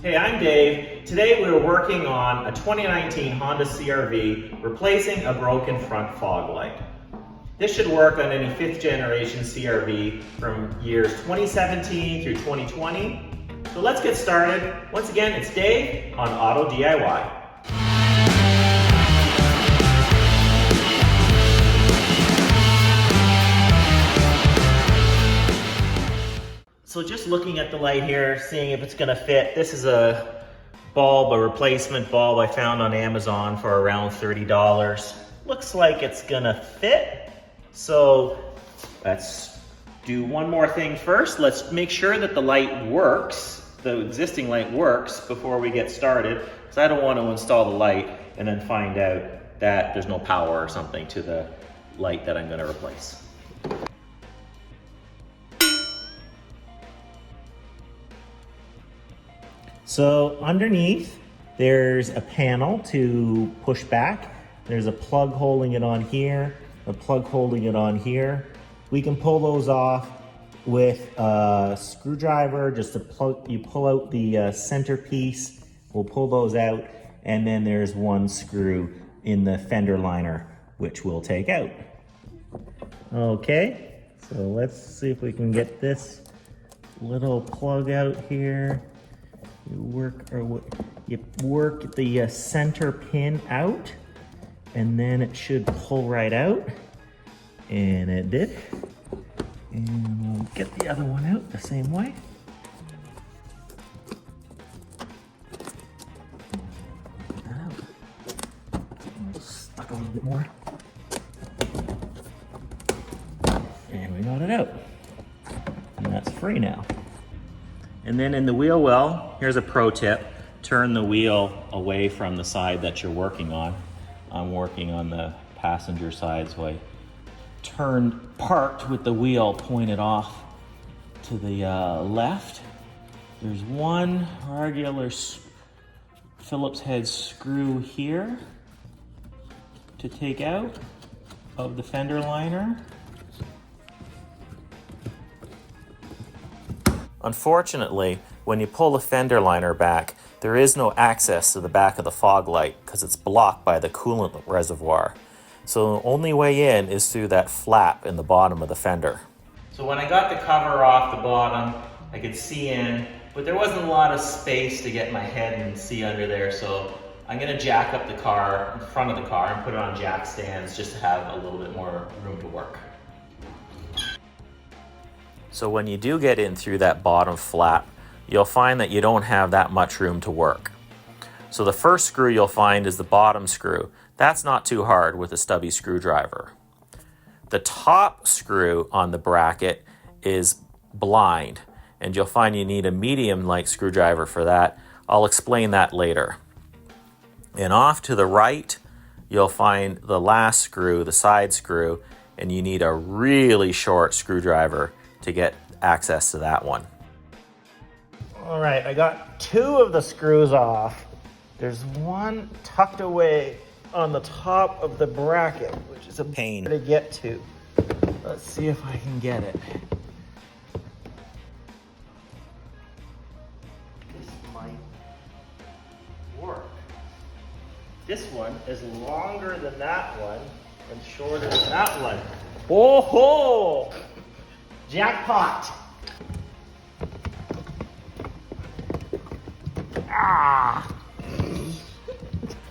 Hey, I'm Dave. Today we are working on a 2019 Honda CR-V replacing a broken front fog light. This should work on any 5th generation CR-V from years 2017 through 2020. So let's get started. Once again, it's Dave on Auto DIY. So just looking at the light here, seeing if it's gonna fit. This is a bulb, a replacement bulb I found on Amazon for around $30. Looks like it's gonna fit. So let's do one more thing first. Let's make sure that the light works, the existing light works before we get started, because I don't want to install the light and then find out that there's no power or something to the light that I'm gonna replace. So underneath, there's a panel to push back. There's a plug holding it on here, a plug holding it on here. We can pull those off with a screwdriver, just to plug, you pull out the center piece, we'll pull those out, and then there's one screw in the fender liner, which we'll take out. Okay, so let's see if we can get this little plug out here. You work the center pin out, and then it should pull right out, and it did. And we'll get the other one out the same way. Get that out. Stuck a little bit more. And we got it out. And that's free now. And then in the wheel well, here's a pro tip. Turn the wheel away from the side that you're working on. I'm working on the passenger side, so I parked with the wheel pointed off to the left. There's one regular Phillips head screw here to take out of the fender liner. Unfortunately, when you pull the fender liner back, there is no access to the back of the fog light because it's blocked by the coolant reservoir. So the only way in is through that flap in the bottom of the fender. So when I got the cover off the bottom, I could see in, but there wasn't a lot of space to get my head and see under there. So I'm gonna jack up the car, in front of the car, and put it on jack stands just to have a little bit more room to work. So when you do get in through that bottom flap, you'll find that you don't have that much room to work. So the first screw you'll find is the bottom screw. That's not too hard with a stubby screwdriver. The top screw on the bracket is blind, and you'll find you need a medium-like screwdriver for that. I'll explain that later. And off to the right, you'll find the last screw, the side screw, and you need a really short screwdriver to get access to that one. All right, I got two of the screws off. There's one tucked away on the top of the bracket, which is a pain to get to. Let's see if I can get it. This might work. This one is longer than that one and shorter than that one. Oh-ho! Jackpot! Ah!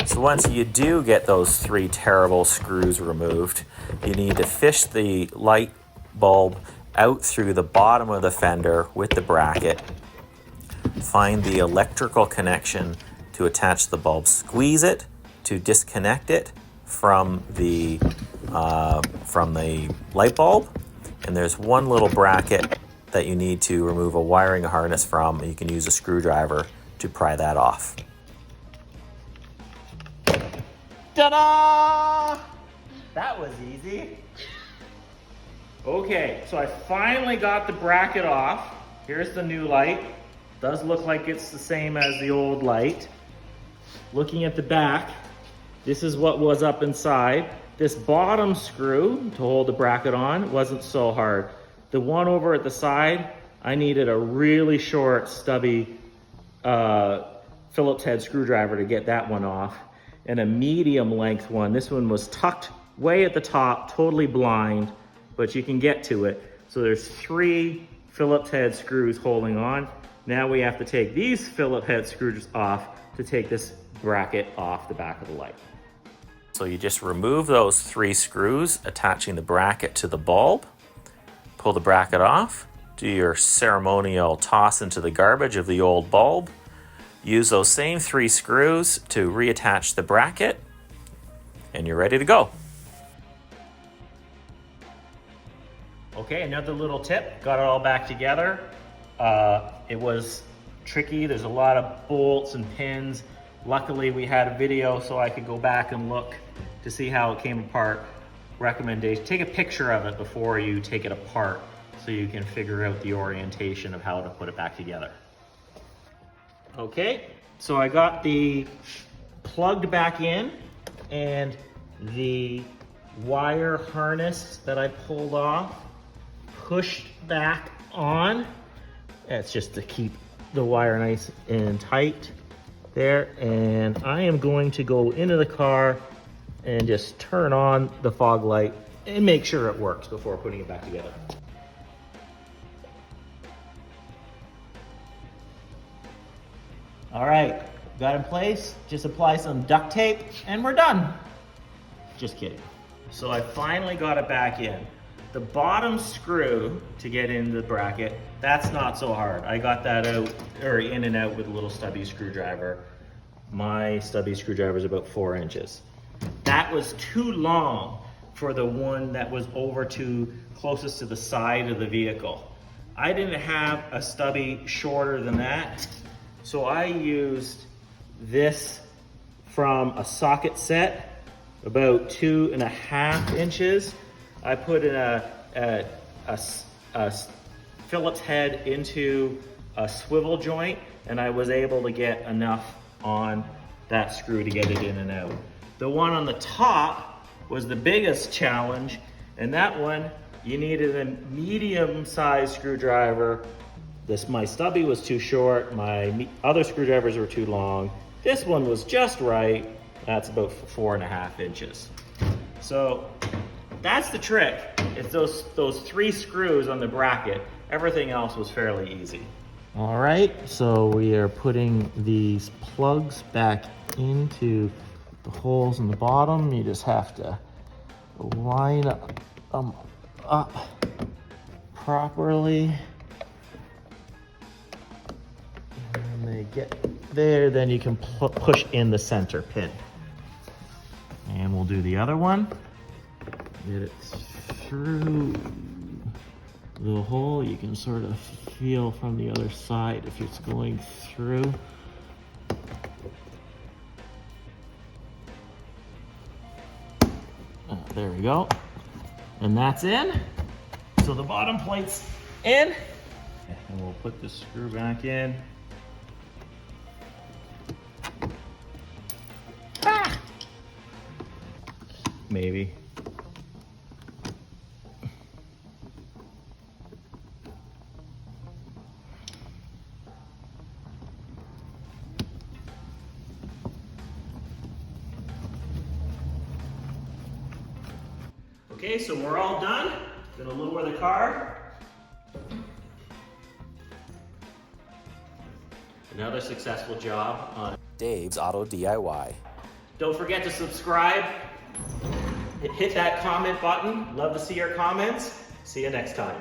So once you do get those three terrible screws removed, you need to fish the light bulb out through the bottom of the fender with the bracket, find the electrical connection to attach the bulb, squeeze it to disconnect it from the light bulb, and there's one little bracket that you need to remove a wiring harness from, and you can use a screwdriver to pry that off. Ta-da! That was easy. Okay, so I finally got the bracket off. Here's the new light. Does look like it's the same as the old light. Looking at the back, this is what was up inside. This bottom screw to hold the bracket on wasn't so hard. The one over at the side, I needed a really short, stubby Phillips head screwdriver to get that one off, and a medium length one. This one was tucked way at the top, totally blind, but you can get to it. So there's 3 Phillips head screws holding on. Now we have to take these Phillips head screws off to take this bracket off the back of the light. So you just remove those 3 screws, attaching the bracket to the bulb, pull the bracket off, do your ceremonial toss into the garbage of the old bulb, use those same 3 screws to reattach the bracket, and you're ready to go. Okay, another little tip, got it all back together. It was tricky, there's a lot of bolts and pins. Luckily we had a video so I could go back and look to see how it came apart. Recommendation, take a picture of it before you take it apart so you can figure out the orientation of how to put it back together. Okay, so I got the plugged back in, and the wire harness that I pulled off pushed back on. That's just to keep the wire nice and tight there. And I am going to go into the car and just turn on the fog light and make sure it works before putting it back together. All right, got in place. Just apply some duct tape and we're done. Just kidding. So I finally got it back in. The bottom screw to get in the bracket, that's not so hard. I got that out, or in and out, with a little stubby screwdriver. My stubby screwdriver is about 4 inches. That was too long for the one that was over to closest to the side of the vehicle. I didn't have a stubby shorter than that, so I used this from a socket set, about 2.5 inches. I put in a Phillips head into a swivel joint, and I was able to get enough on that screw to get it in and out. The one on the top was the biggest challenge, and that one, you needed a medium-sized screwdriver. My stubby was too short, my other screwdrivers were too long. This one was just right. That's about 4.5 inches. So that's the trick. It's those 3 screws on the bracket. Everything else was fairly easy. All right, so we are putting these plugs back into the holes in the bottom. You just have to line them up properly. And when they get there, then you can push in the center pin. And we'll do the other one. Get it through the hole. You can sort of feel from the other side if it's going through. There we go. And that's in. So the bottom plate's in. And we'll put the screw back in. Ah! Maybe. Okay, so we're all done. Gonna lower the car. Another successful job on Dave's Auto DIY. Don't forget to subscribe. Hit that comment button. Love to see your comments. See you next time.